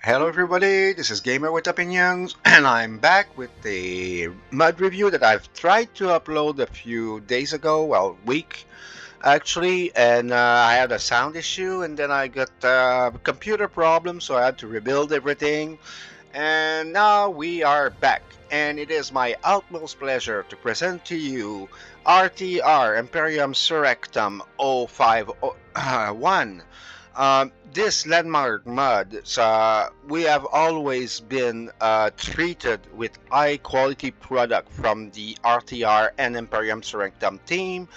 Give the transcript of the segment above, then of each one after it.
Hello everybody, this is Gamer with Opinions, and I'm back with the mud review that I've tried to upload a few days ago, well, week actually, and I had a sound issue, and then I got a computer problem, so I had to rebuild everything, and now we are back, and it is my utmost pleasure to present to you RTR Imperium Surrectum 051. This landmark mud, we have always been treated with high quality product from the RTR and Imperium Surrectum team,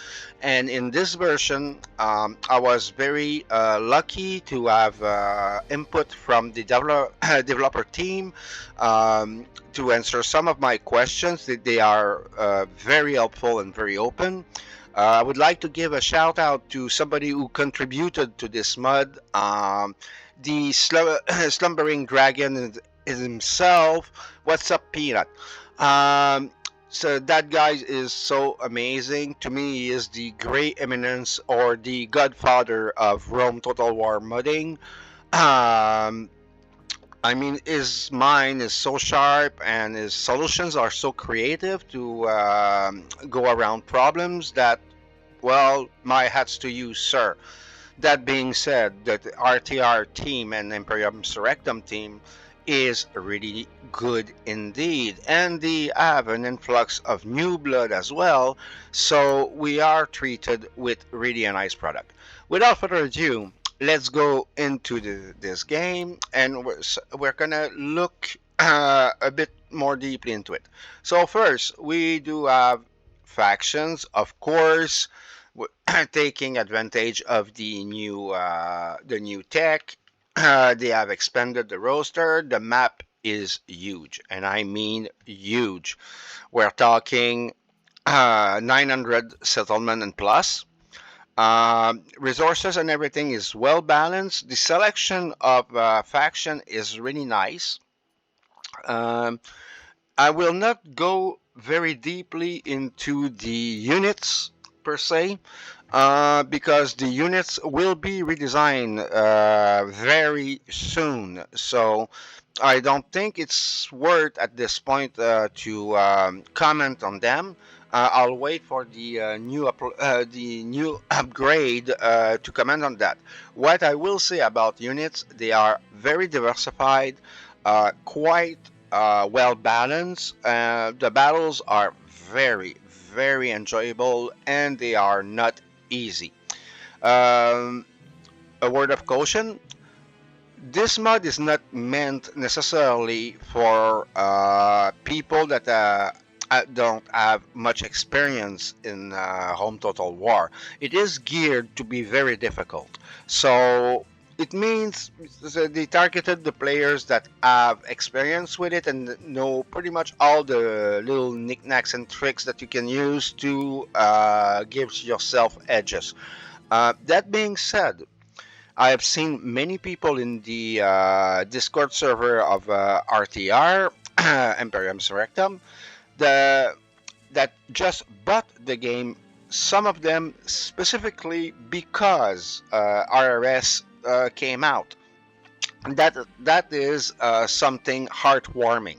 and in this version, I was very lucky to have input from the developer team to answer some of my questions. They are very helpful and very open. I would like to give a shout out to somebody who contributed to this mud. The slumbering dragon is himself. What's up, Peanut? Um, so that guy is so amazing. To me, he is the great eminence or the godfather of Rome Total War modding. Um, I mean, his mind is so sharp and his solutions are so creative to go around problems that, well, my hats to you, sir. That being said, the RTR team and Imperium Surrectum team is really good indeed, and they have an influx of new blood as well, so we are treated with really a nice product. Without further ado, let's go into this game, and we're gonna look a bit more deeply into it. So first, we do have factions, of course, taking advantage of the new tech. They have expanded the roster. The map is huge, and I mean huge. We're talking 900 settlement and plus. Resources and everything is well balanced. The selection of faction is really nice. Um, I will not go very deeply into the units per se, because the units will be redesigned very soon. So I don't think it's worth at this point to comment on them. I'll wait for the new upgrade to comment on that. What I will say about units, they are very diversified, quite well balanced. The battles are very enjoyable, and they are not easy. Um, a word of caution: this mod is not meant necessarily for people that don't have much experience in Home Total War. It is geared to be very difficult. So it means they targeted the players that have experience with it and know pretty much all the little knickknacks and tricks that you can use to give yourself edges. That being said, I have seen many people in the Discord server of RTR, Imperium Surrectum, the, that just bought the game, some of them specifically because RRS came out. That is something heartwarming.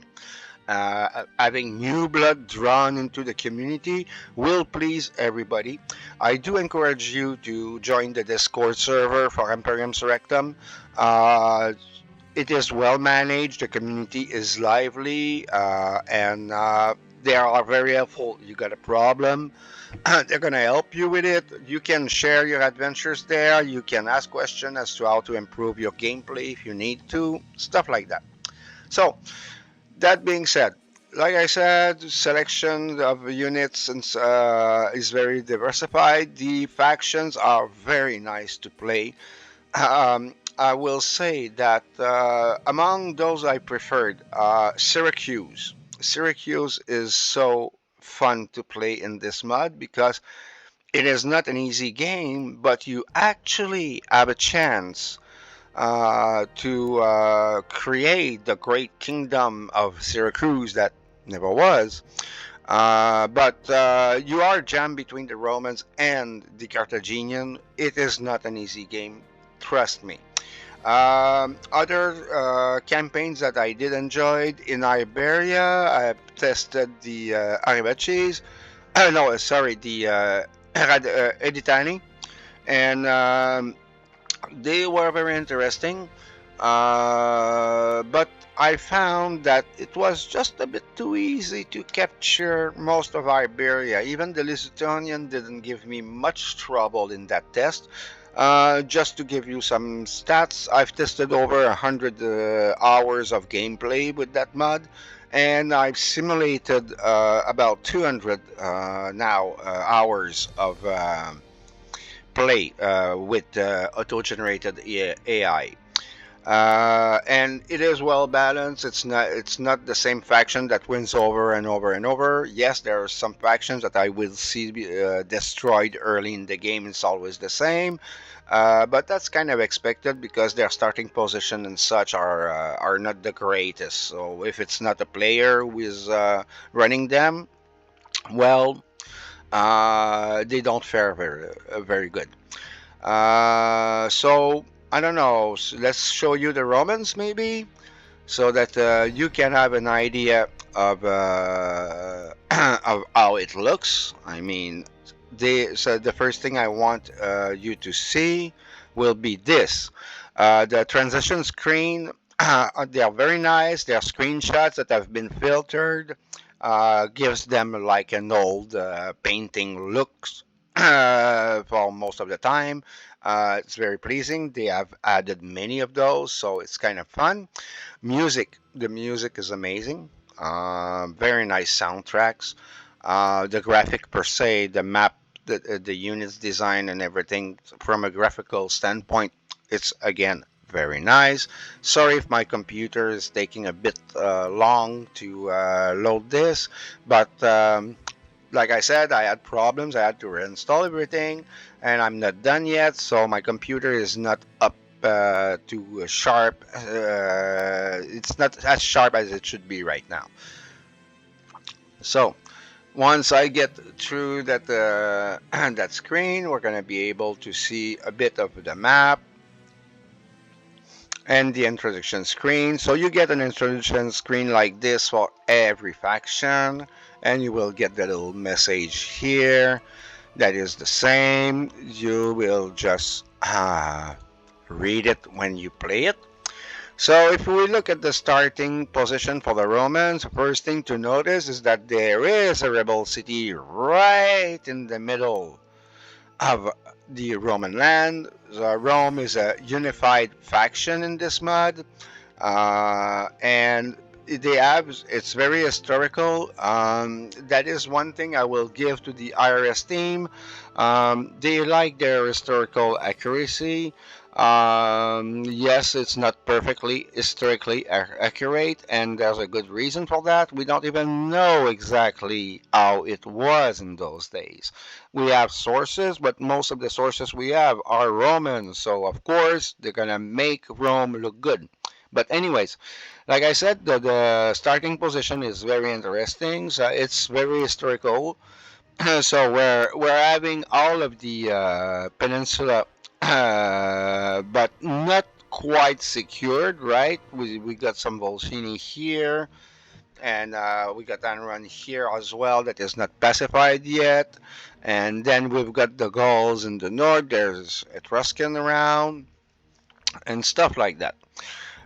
Having new blood drawn into the community will please everybody. I do encourage you to join the Discord server for Imperium Surrectum. It is well managed, the community is lively, and they are very helpful. You got a problem, they're going to help you with it. You can share your adventures there. You can ask questions as to how to improve your gameplay if you need to, stuff like that. So, that being said, like I said, selection of units is very diversified. The factions are very nice to play. I will say that among those I preferred, Syracuse. Syracuse is so fun to play in this mod because it is not an easy game, but you actually have a chance to create the great kingdom of Syracuse that never was. But you are jammed between the Romans and the Carthaginian. It is not an easy game, trust me. Other campaigns that I did enjoy in Iberia, I tested the Arriba cheese. No, sorry, the Editani, and they were very interesting. But I found that it was just a bit too easy to capture most of Iberia. Even the Lusitanian didn't give me much trouble in that test. Just to give you some stats, I've tested over 100 hours of gameplay with that mod, and I've simulated about 200 now hours of play with auto-generated AI. And it is well balanced. It's not the same faction that wins over and over and over. Yes, there are some factions that I will see destroyed early in the game. It's always the same, but that's kind of expected because their starting position and such are not the greatest. So if it's not a player who is running them, well, they don't fare very good. So I don't know. Let's show you the Romans maybe, so that you can have an idea of of how it looks. I mean, so the first thing I want you to see will be this. The transition screen. They are very nice. They are screenshots that have been filtered. Gives them like an old painting looks for most of the time. It's very pleasing. They have added many of those, so it's kind of fun. Music. The music is amazing. Very nice soundtracks. The graphic per se, the map, the units design, and everything from a graphical standpoint, it's again very nice. Sorry if my computer is taking a bit long to load this, but like I said, I had problems. I had to reinstall everything, and I'm not done yet. So my computer is not up to sharp. It's not as sharp as it should be right now. So once I get through that that screen, we're gonna be able to see a bit of the map and the introduction screen. So you get an introduction screen like this for every faction, and you will get the little message here that is the same. You will just read it when you play it. So if we look at the starting position for the Romans, first thing to notice is that there is a rebel city right in the middle of the Roman land. Rome is a unified faction in this mod, and they have it's very historical. That is one thing I will give to the IRS team. They like their historical accuracy. Yes, it's not perfectly historically accurate, and there's a good reason for that. We don't even know exactly how it was in those days. We have sources, but most of the sources we have are Roman, so of course they're gonna make Rome look good. But anyways, like I said, the starting position is very interesting. So it's very historical. So we're having all of the peninsula, but not quite secured, right? We got some Volsini here, and we got Anran here as well that is not pacified yet. And then we've got the Gauls in the north. There's Etruscan around and stuff like that.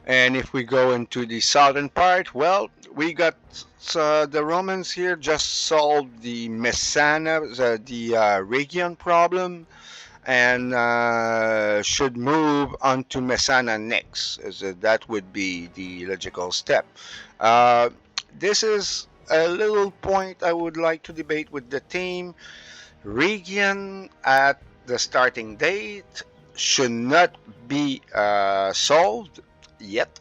And if we go into the southern part, well, we got the Romans here just solved the Messana, the Rhegion problem, and should move on to Messana next. That would be the logical step. Uh, this is a little point I would like to debate with the team. Rhegion at the starting date should not be solved yet.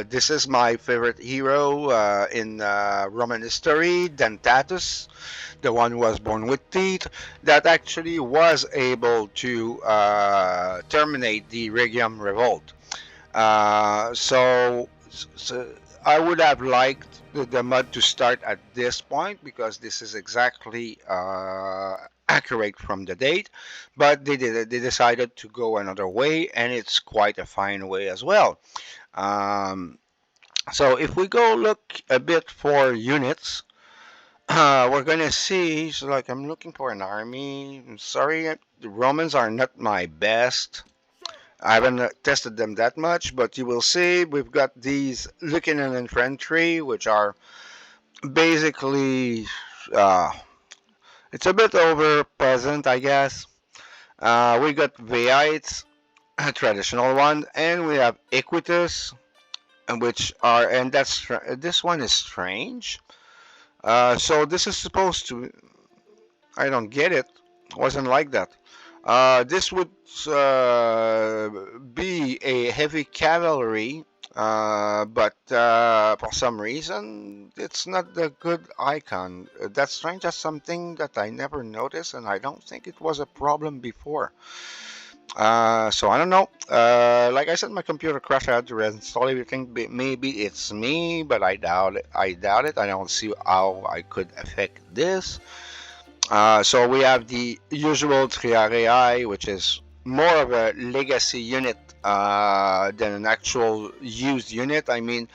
This is my favorite hero in Roman history, Dentatus, the one who was born with teeth, that actually was able to terminate the Rhegium revolt. So I would have liked the mod to start at this point because this is exactly accurate from the date, but they decided to go another way, and it's quite a fine way as well. Um, so if we go look a bit for units, we're gonna see. So like I'm looking for an army. I'm sorry, the Romans are not my best. I haven't tested them that much, but you will see we've got these Lucanen infantry, which are basically uh, it's a bit over present, I guess. We got Viites, a traditional one, and we have Equitus, which are and this one is strange. So this is supposed to. I don't get it. Wasn't like that. This would be a heavy cavalry, but for some reason it's not the good icon. That's strange. That's something that I never noticed, and I don't think it was a problem before. So I don't know. Like I said, my computer crashed. I had to reinstall everything. Maybe it's me, but I doubt it. I doubt it. I don't see how I could affect this. So we have the usual Triarii, which is more of a legacy unit than an actual used unit. I mean,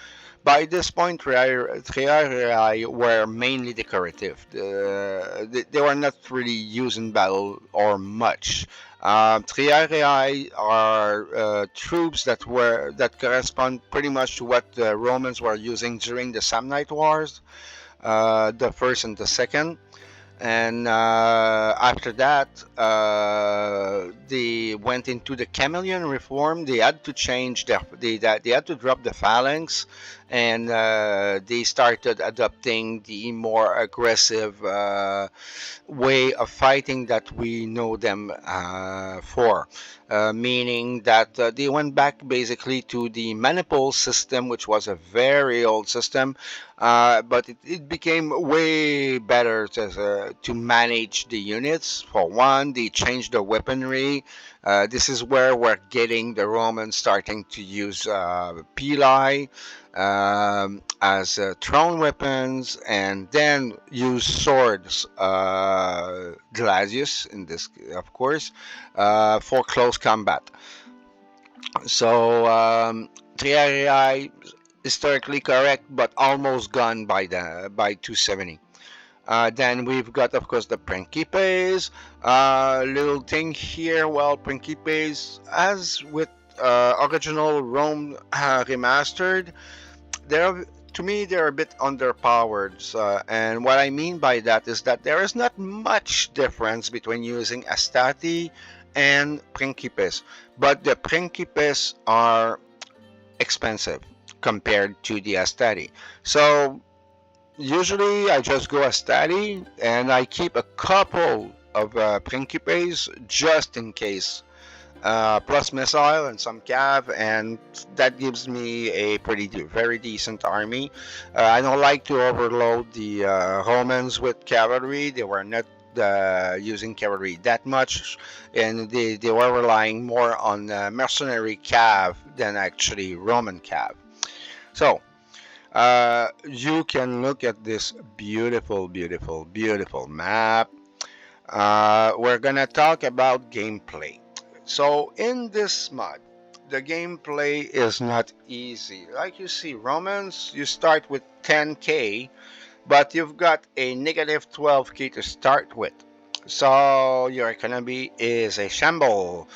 by this point, Triarii were mainly decorative. They were not really used in battle or much. Triarii are troops that correspond pretty much to what the Romans were using during the Samnite Wars, the first and the second. And after that, they went into the chameleon reform. They had to change they had to drop the phalanx, and they started adopting the more aggressive way of fighting that we know them for. Meaning that they went back basically to the maniple system, which was a very old system, but it became way better to manage the units. For one, they changed the weaponry. This is where we're getting the Romans starting to use pili as thrown weapons, and then use swords, gladius in this, of course, for close combat. So Triarii historically correct, but almost gone by 270. Then we've got, of course, the Principes. Little thing here, well, Principes, as with original Rome remastered, they're to me they're a bit underpowered. And what I mean by that is that there is not much difference between using Astati and Principes, but the Principes are expensive compared to the Astati. So usually I just go Astati and I keep a couple of Principes just in case, plus missile and some cav, and that gives me a very decent army. I don't like to overload the Romans with cavalry. They were not using cavalry that much, and they were relying more on mercenary cav than actually Roman cav. So you can look at this beautiful, beautiful, beautiful map. We're gonna talk about gameplay. So in this mod, the gameplay is not easy. Like you see, Romans, you start with 10k, but you've got a negative 12k to start with. So your economy is a shamble.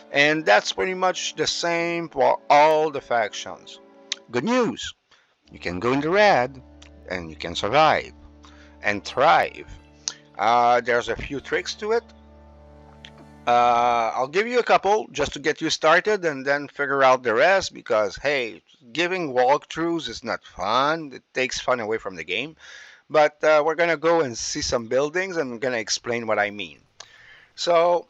And that's pretty much the same for all the factions. Good news, you can go in the red and you can survive and thrive. There's a few tricks to it. I'll give you a couple just to get you started and then figure out the rest, because hey, giving walkthroughs is not fun. It takes fun away from the game. But we're gonna go and see some buildings and I'm gonna explain what I mean. So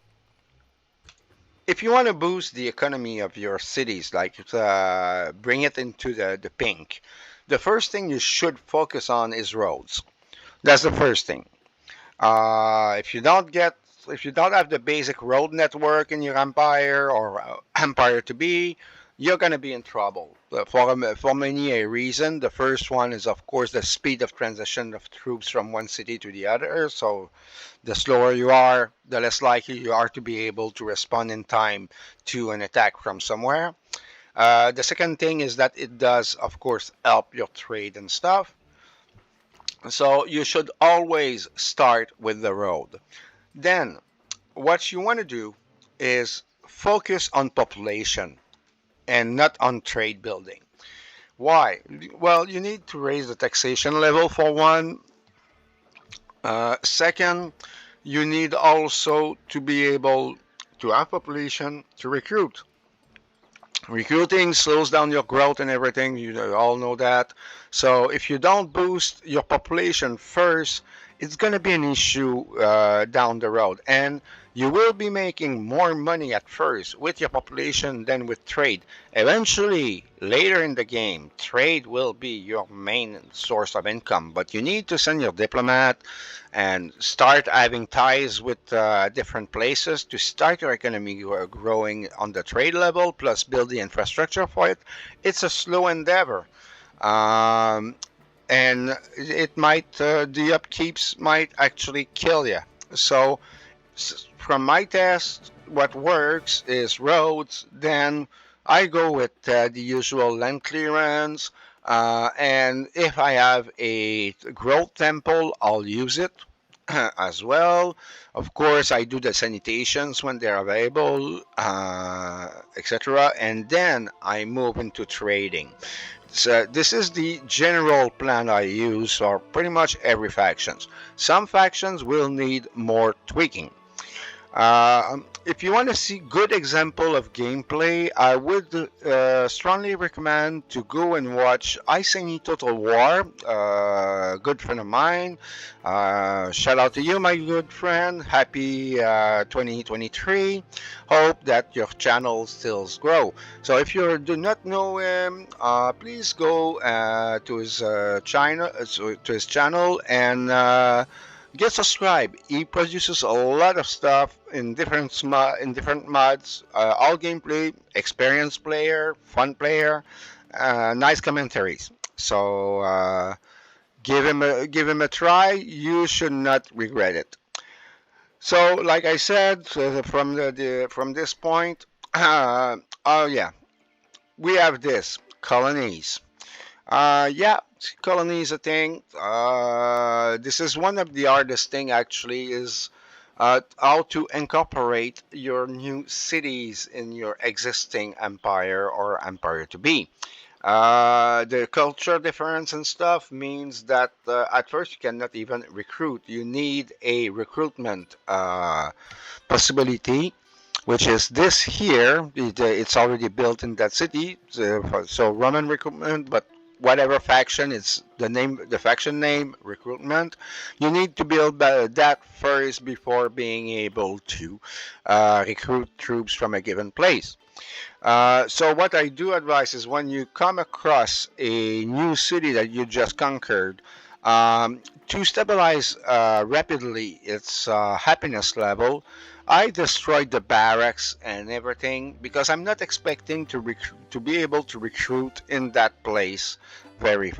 if you want to boost the economy of your cities, like bring it into the pink, the first thing you should focus on is roads. That's the first thing. If you don't have the basic road network in your empire or empire to be, you're going to be in trouble for many a reason. The first one is, of course, the speed of transition of troops from one city to the other. So the slower you are, the less likely you are to be able to respond in time to an attack from somewhere. The second thing is that it does, of course, help your trade and stuff. So you should always start with the road. Then, what you want to do is focus on population and not on trade building. Why? Well, you need to raise the taxation level for one. Second, you need also to be able to have population to recruit. Recruiting slows down your growth and everything. You all know that. So if you don't boost your population first, it's going to be an issue down the road. And you will be making more money at first with your population than with trade. Eventually, later in the game, trade will be your main source of income. But you need to send your diplomat and start having ties with different places to start your economy growing on the trade level, plus build the infrastructure for it. It's a slow endeavor. Um, and it might, the upkeeps might actually kill you. So, from my test, what works is roads. Then I go with the usual land clearance. And if I have a growth temple, I'll use it as well. Of course, I do the sanitations when they're available, etc. And then I move into trading. So this is the general plan I use for pretty much every factions. Some factions will need more tweaking. If you want to see good example of gameplay, I would strongly recommend to go and watch I Say Total War. Good friend of mine. Shout out to you, my good friend. Happy 2023. Hope that your channel still grow. So if you do not know him, please go to his channel and get subscribed. He produces a lot of stuff in different mods, all gameplay, experienced player, fun player, nice commentaries. So give him a try. You should not regret it. So, like I said, from from this point, oh yeah, we have this colonies. Yeah, colony is a thing. This is one of the hardest thing actually is how to incorporate your new cities in your existing empire or empire to be. The culture difference and stuff means that at first you cannot even recruit. You need a recruitment possibility, which is this here. It's already built in that city, so Roman recruitment, but whatever faction, it's the faction name, recruitment. You need to build that first before being able to recruit troops from a given place. So what I do advise is when you come across a new city that you just conquered, to stabilize rapidly its happiness level, I destroyed the barracks and everything because I'm not expecting to be able to recruit in that place very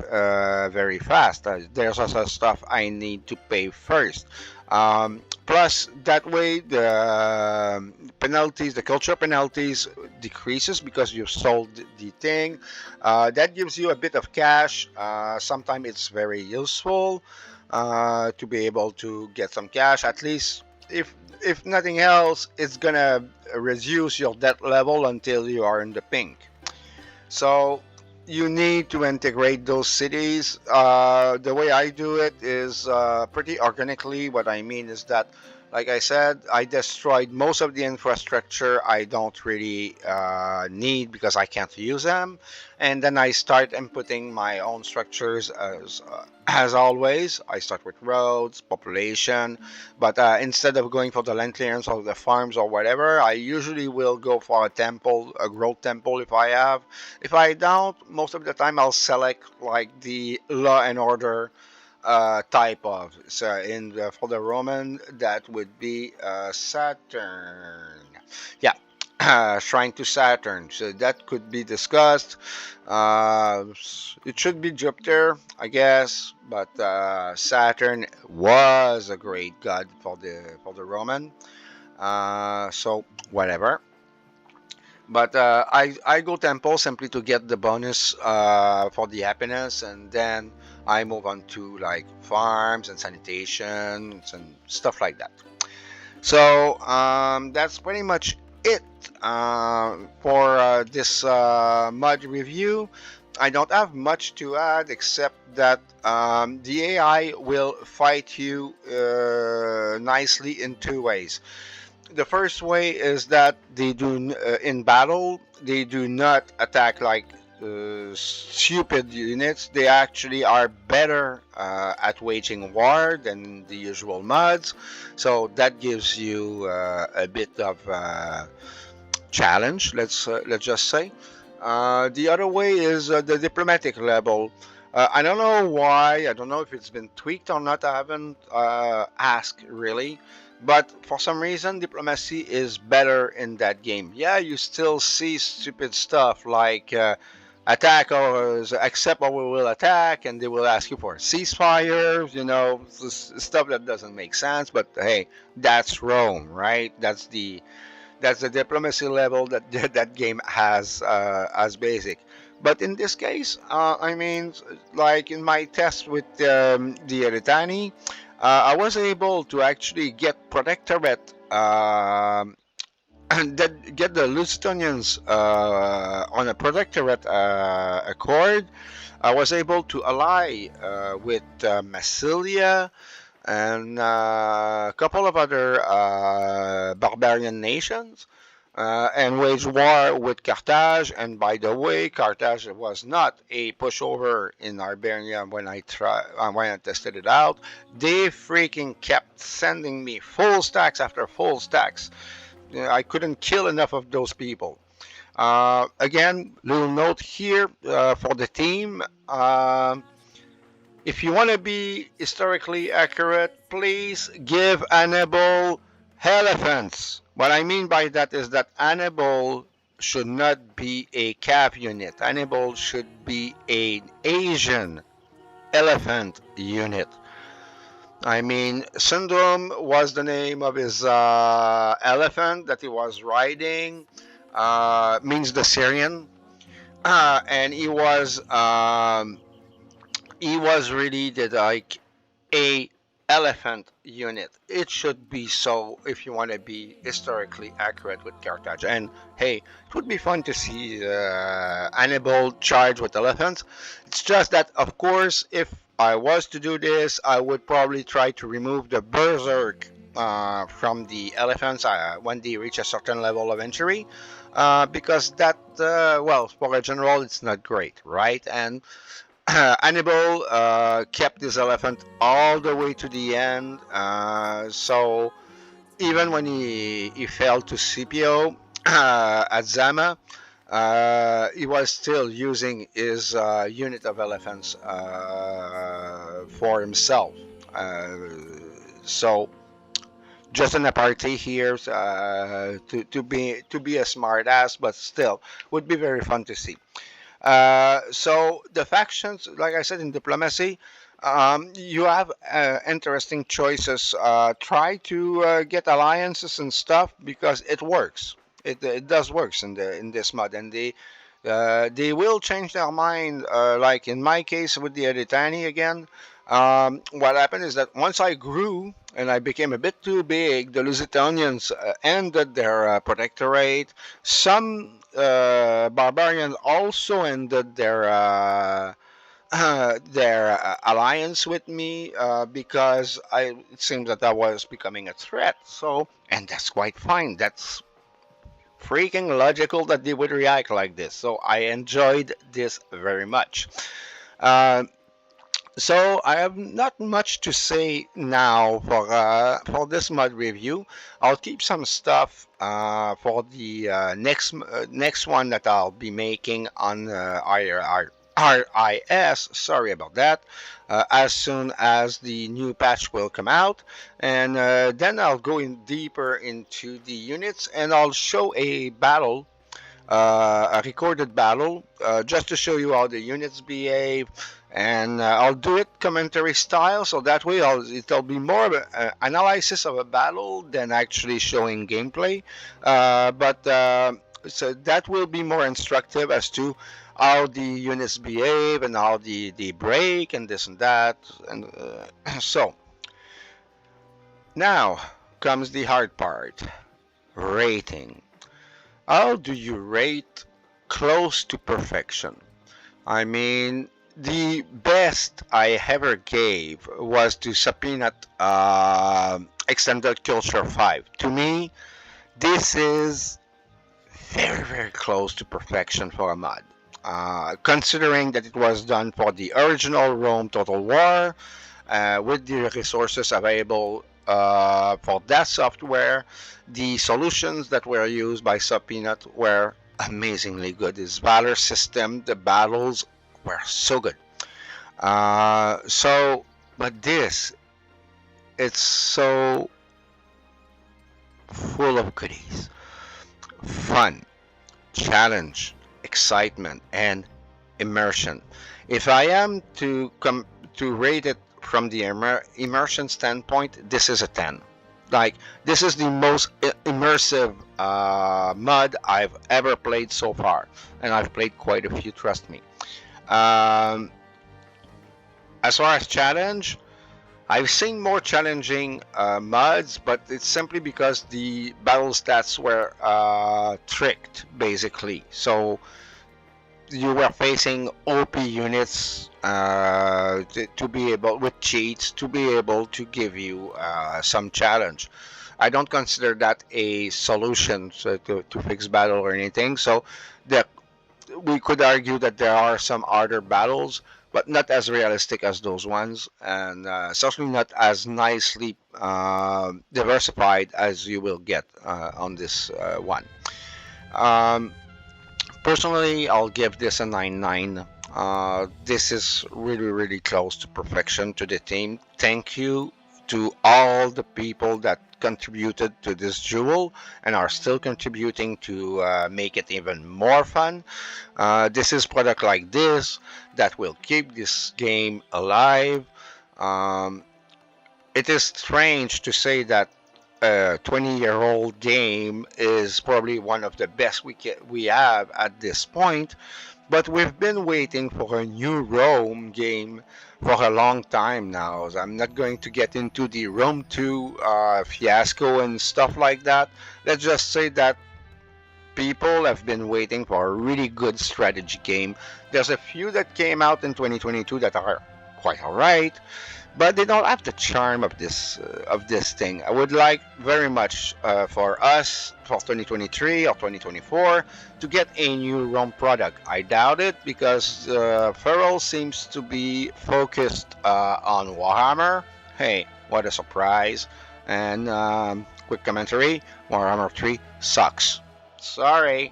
fast. There's also stuff I need to pay first. Plus, that way the penalties, the cultural penalties, decreases because you've sold the thing. That gives you a bit of cash. Sometimes it's very useful to be able to get some cash. At least, if nothing else, it's gonna reduce your debt level until you are in the pink. So you need to integrate those cities. The way I do it is pretty organically. What I mean is that, like I said, I destroyed most of the infrastructure I don't really need because I can't use them, and then I start inputting my own structures as always. I start with roads, population, but instead of going for the land clearance or the farms or whatever, I usually will go for a temple, a growth temple if I have. If I don't, most of the time I'll select like the law and order type of. So for the Roman, that would be Saturn. Yeah. Shrine to Saturn. So that could be discussed. Uh, it should be Jupiter, I guess, but Saturn was a great god for the Roman. So whatever. But I go temple simply to get the bonus for the happiness, and then I move on to like farms and sanitation and stuff like that. So that's pretty much it for this mod review. I don't have much to add except that the AI will fight you nicely in two ways. The first way is that they do in battle they do not attack like stupid units. They actually are better at waging war than the usual mods, so that gives you a bit of challenge. Let's just say. The other way is the diplomatic level. I don't know why. I don't know if it's been tweaked or not. I haven't asked really. But for some reason, diplomacy is better in that game. Yeah, you still see stupid stuff like attack or accept or we will attack, and they will ask you for a ceasefire. You know, stuff that doesn't make sense. But hey, that's Rome, right? That's the diplomacy level that that game has as basic. But in this case, I mean, like in my test with the Eritani, I was able to actually get protectorate and that get the Lusitanians on a protectorate accord. I was able to ally with Massilia and a couple of other barbarian nations and wage war with Carthage. And by the way, Carthage was not a pushover in Armenia when I tested it out. They freaking kept sending me full stacks after full stacks. I couldn't kill enough of those people. Again, little note here for the team. If you want to be historically accurate, please give Hannibal elephants. What I mean by that is that Hannibal should not be a cav unit. Hannibal should be an Asian elephant unit. I mean, Syndrome was the name of his elephant that he was riding, means the Syrian, and he was really the like a elephant unit. It should be so if you want to be historically accurate with Carthage. And hey, it would be fun to see Hannibal charge with elephants. It's just that, of course, if I was to do this, I would probably try to remove the berserk from the elephants when they reach a certain level of injury, because that, well, for a general, it's not great, right? And Hannibal kept this elephant all the way to the end. So even when he fell to Scipio at Zama, he was still using his unit of elephants for himself. So just an apartheid here to be a smart ass, but still would be very fun to see. So the factions, like I said, in diplomacy, you have interesting choices. Try to get alliances and stuff because it works. It does works in this mod, and they will change their mind. Like in my case with the Eritani again, what happened is that once I grew and I became a bit too big, the Lusitanians ended their protectorate. Some barbarians also ended their alliance with me because it seems that I was becoming a threat. So, and that's quite fine. That's freaking logical that they would react like this. So I enjoyed this very much. Uh, so I have not much to say now for this mod review. I'll keep some stuff for the next one that I'll be making on IRR. RIS, sorry about that, as soon as the new patch will come out. And then I'll go in deeper into the units and I'll show a battle, a recorded battle, just to show you how the units behave. And I'll do it commentary style, so that way it'll be more of an analysis of a battle than actually showing gameplay. But so that will be more instructive as to how the units behave and how they break and this and that. And so now comes the hard part: rating. How do you rate close to perfection? I mean, the best I ever gave was to Sapinat Extended Culture 5. To me, this is very, very close to perfection for a mod. Considering that it was done for the original Rome Total War, with the resources available for that software, the solutions that were used by Subpeanut were amazingly good. His Valor system, the battles were so good. But this, it's so full of goodies, fun, challenge, excitement, and immersion. If I am to rate it from the immersion standpoint, this is a 10. Like, this is the most immersive mod I've ever played so far, and I've played quite a few, trust me. As far as challenge, I've seen more challenging mods, but it's simply because the battle stats were tricked, basically. So you were facing OP units to be able, with cheats, to be able to give you some challenge. I don't consider that a solution to fix battle or anything. So the, we could argue that there are some other battles, but not as realistic as those ones, and certainly not as nicely diversified as you will get on this one. Um, Personally, I'll give this a 9.9. This is really, really close to perfection to the team. Thank you to all the people that contributed to this jewel and are still contributing to make it even more fun. This is product like this that will keep this game alive. Um, it is strange to say that a 20-year-old game is probably one of the best we have at this point, but we've been waiting for a new Rome game for a long time now. I'm not going to get into the Rome 2 fiasco and stuff like that. Let's just say that people have been waiting for a really good strategy game. There's a few that came out in 2022 that are quite alright, but they don't have the charm of this thing. I would like very much for us for 2023 or 2024 to get a new ROM product. I doubt it because Feral seems to be focused on Warhammer. Hey, what a surprise! And quick commentary: Warhammer 3 sucks. Sorry.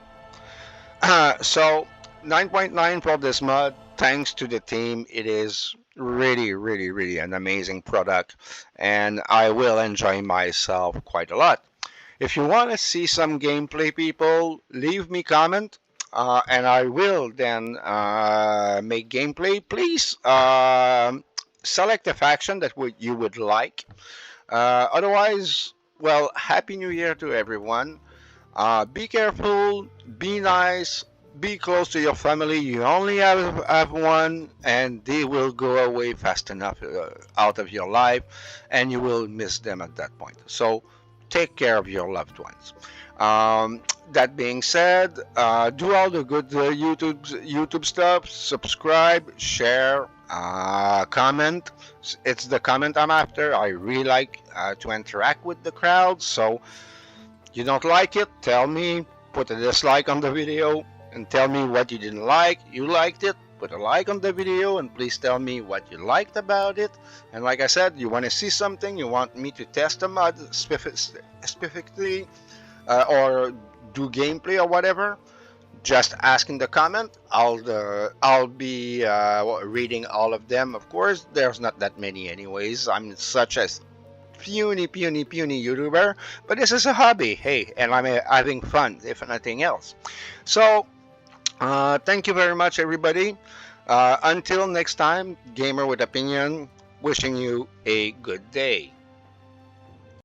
So 9.9 for this mod. Thanks to the team, it is really, really, really an amazing product, and I will enjoy myself quite a lot. If you want to see some gameplay, people, leave me comment, and I will then make gameplay. Please select a faction that you would like. Otherwise, well, Happy New Year to everyone. Be careful, be nice, be close to your family. You only have one, and they will go away fast enough out of your life, and you will miss them at that point. So take care of your loved ones. That being said, do all the good YouTube stuff. Subscribe, share, comment. It's the comment I'm after. I really like to interact with the crowd. So you don't like it, tell me. Put a dislike on the video and tell me what you didn't like. You liked it, put a like on the video, and please tell me what you liked about it. And like I said, you want to see something, you want me to test a mod specifically or do gameplay or whatever, just ask in the comment. I'll be reading all of them. Of course, there's not that many anyways. I'm such a puny YouTuber, but this is a hobby. Hey, and I'm having fun, if nothing else. So, thank you very much, everybody. Until next time, Gamer with Opinion, wishing you a good day.